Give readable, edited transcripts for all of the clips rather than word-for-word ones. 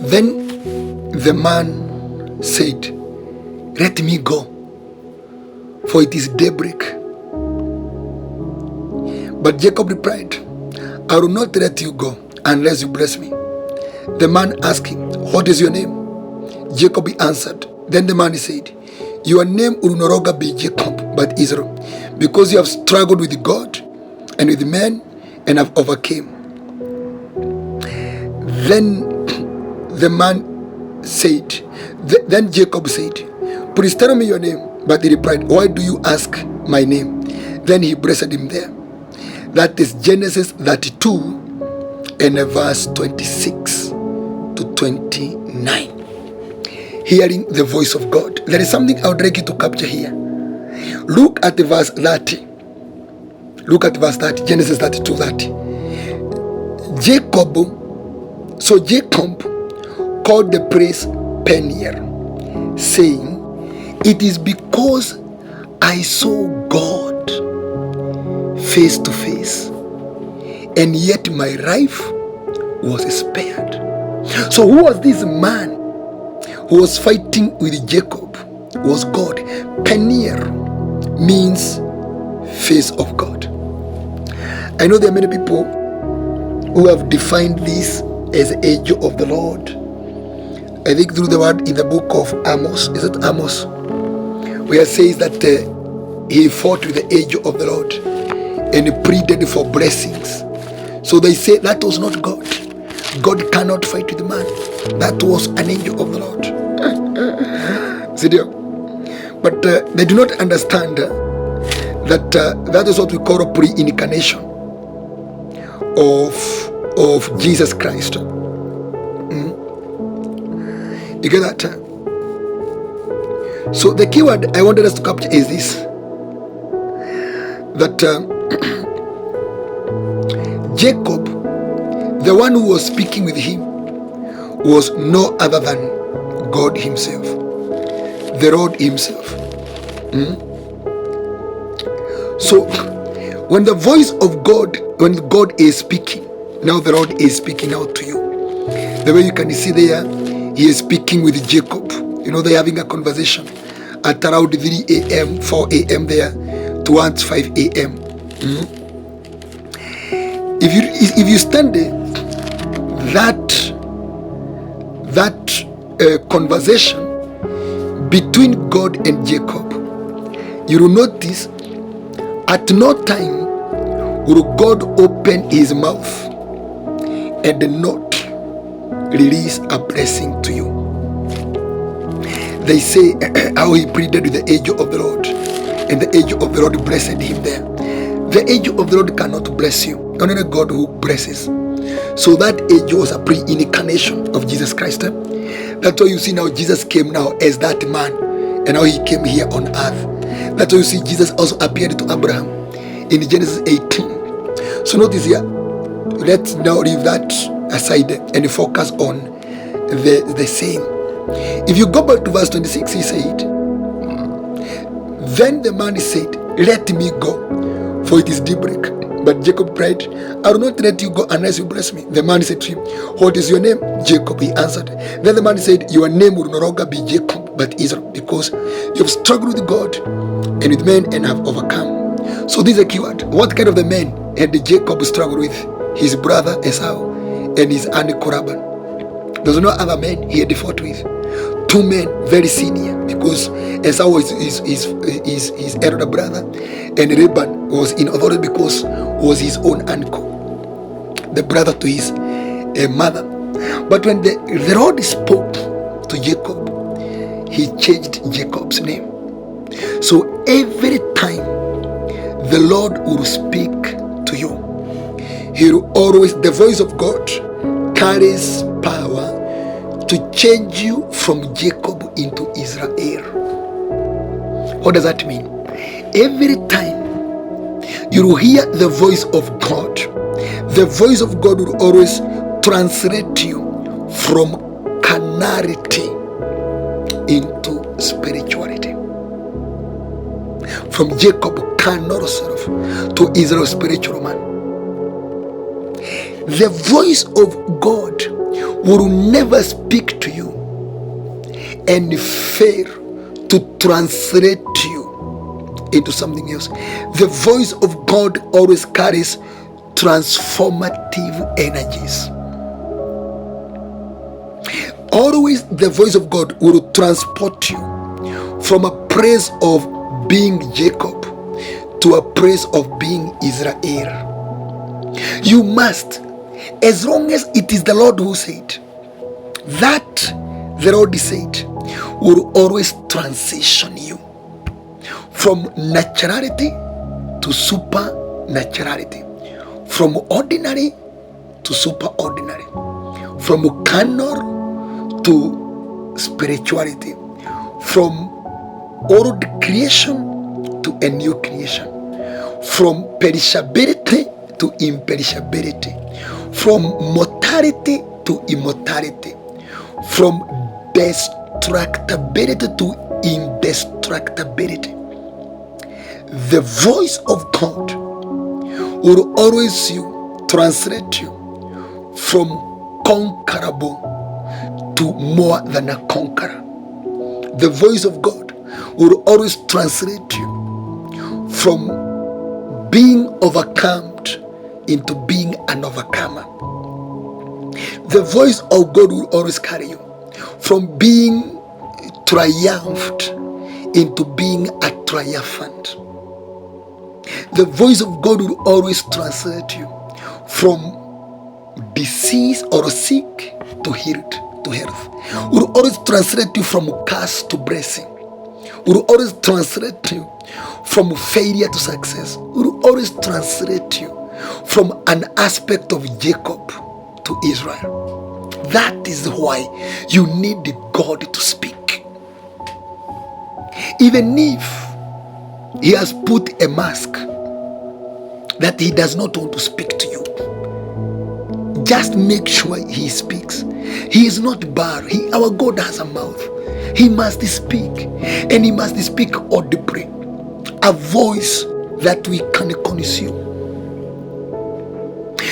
Then the man said, let me go, for it is daybreak. But Jacob replied, I will not let you go unless you bless me. The man asked him, what is your name? Jacob answered. Then the man said, your name will no longer be Jacob, but Israel, because you have struggled with God and with men and have overcame. Then the man said, then Jacob said, please tell me your name. But he replied, why do you ask my name? Then he blessed him there. That is Genesis 32 and verse 26 to 29. Hearing the voice of God. There is something I would like you to capture here. Look at the verse 30. Look at verse 30, Genesis 32, 30. Jacob called the place Peniel, saying, it is because I saw God face to face, and yet my life was spared. So who was this man who was fighting with Jacob? Was God. Peniel means face of God. I know there are many people who have defined this as the angel of the Lord. I think through the word in the book of Amos, is it Amos, where it says that he fought with the angel of the Lord and he pleaded for blessings. So they say that was not God. God cannot fight with man. That was an angel of the Lord. See there? But they do not understand that that is what we call a pre-incarnation of Jesus Christ. You get that? So the keyword I wanted us to capture is this, that Jacob, the one who was speaking with him, was no other than God himself, the Lord himself. So when the voice of God, when God is speaking, now the Lord is speaking out to you. The way you can see there, he is speaking with Jacob. You know, they're having a conversation at around 3 a.m., 4 a.m. there, towards 5 a.m. If you stand there, that conversation between God and Jacob, you will notice at no time will God open his mouth and not release a blessing to you. They say how he pleaded with the angel of the Lord, and the angel of the Lord blessed him there. The angel of the Lord cannot bless you, only God who blesses. So that angel was a pre-incarnation of Jesus Christ. That's why you see now Jesus came now as that man, and now he came here on earth. That's why you see Jesus also appeared to Abraham in Genesis 18. So notice here, let's now leave that aside and focus on the same. If you go back to verse 26, he said, then the man said, let me go, for it is daybreak. But Jacob prayed, I will not let you go unless you bless me. The man said to him, what is your name? Jacob, he answered. Then the man said, your name will no longer be Jacob, but Israel, because you have struggled with God and with men and have overcome. So this is a keyword. What kind of the men had Jacob struggled with? His brother Esau and his uncle Laban. There's no other men he had fought with. Two men, very senior, because Esau was his elder brother, and Laban was in authority because was his own uncle, the brother to his mother. But when the Lord spoke to Jacob, he changed Jacob's name. So every time the Lord will speak to you, he will always, the voice of God carries power to change you from Jacob into Israel. What does that mean? Every time you will hear the voice of God, the voice of God will always translate you from carnality into spirituality. From Jacob, carnal self, to Israel, spiritual man. The voice of God will never speak to you and fail to translate you into something else. The voice of God always carries transformative energies. Always the voice of God will transport you from a place of being Jacob to a place of being Israel. You must, as long as it is the Lord who said, that the Lord said, will always transition you from naturality to supernaturality, from ordinary to superordinary, from carnal to spirituality, from old creation to a new creation, from perishability to imperishability, from mortality to immortality, from destructibility to indestructibility. The voice of God will always translate you from conquerable to more than a conqueror. The voice of God will always translate you from being overcome into being an overcomer. The voice of God will always carry you from being triumphed into being a triumphant. The voice of God will always translate you from disease or sick to healed, to health. Will always translate you from curse to blessing. Will always translate you from failure to success. Will always translate you from an aspect of Jacob to Israel. That is why you need God to speak. Even if he has put a mask that he does not want to speak to you, just make sure he speaks. He is not barred. Our God has a mouth. He must speak, and he must speak audibly, a voice that we can consume.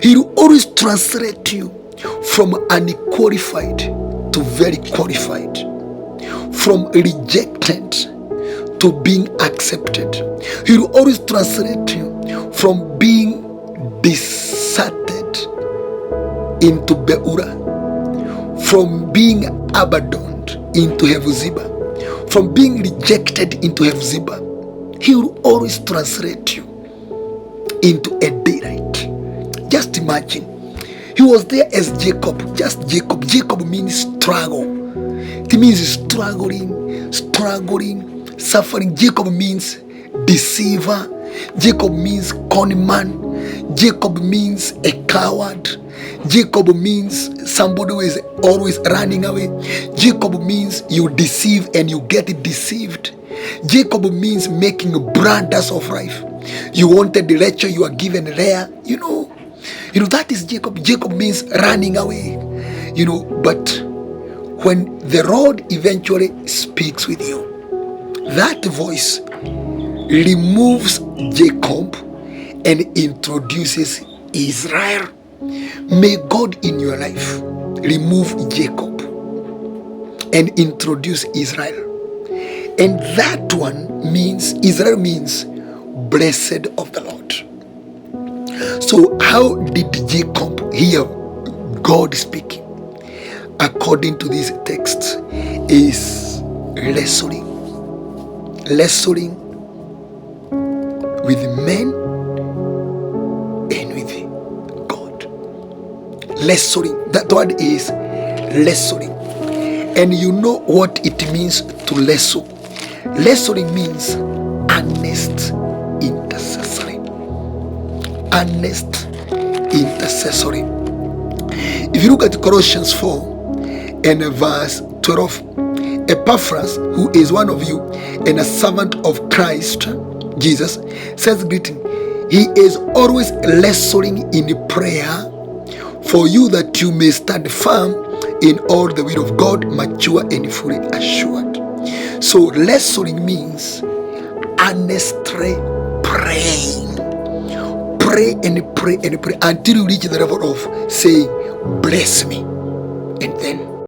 He will always translate you from unqualified to very qualified, from rejected to being accepted. He will always translate you from being deserted into Beura, from being abandoned into Hephzibah, from being rejected into Hephzibah. He will always translate you into a daylight. Just imagine, he was there as Jacob, just Jacob. Jacob means struggle. It means struggling, suffering. Jacob means deceiver. Jacob means conman. Jacob means a coward. Jacob means somebody who is always running away. Jacob means you deceive and you get deceived. Jacob means making blunders of life. You wanted the lecture, you are given there. You know that is Jacob. Jacob means running away. But when the Lord eventually speaks with you, that voice removes Jacob and introduces Israel. May God in your life remove Jacob and introduce Israel. And that one means, Israel means blessed of the Lord. So how did Jacob hear God speaking? According to these texts, is wrestling with men and with God. Wrestling, that word is wrestling. And you know what it means to wrestle. Wrestling means earnest intercessory. Earnest intercessory. If you look at Colossians 4 and verse 12, Epaphras, who is one of you and a servant of Christ Jesus, says greeting. He is always wrestling in prayer for you, that you may stand firm in all the will of God, mature and fully assured. So wrestling means earnestly praying. Pray and pray and pray until you reach the level of saying, bless me. And then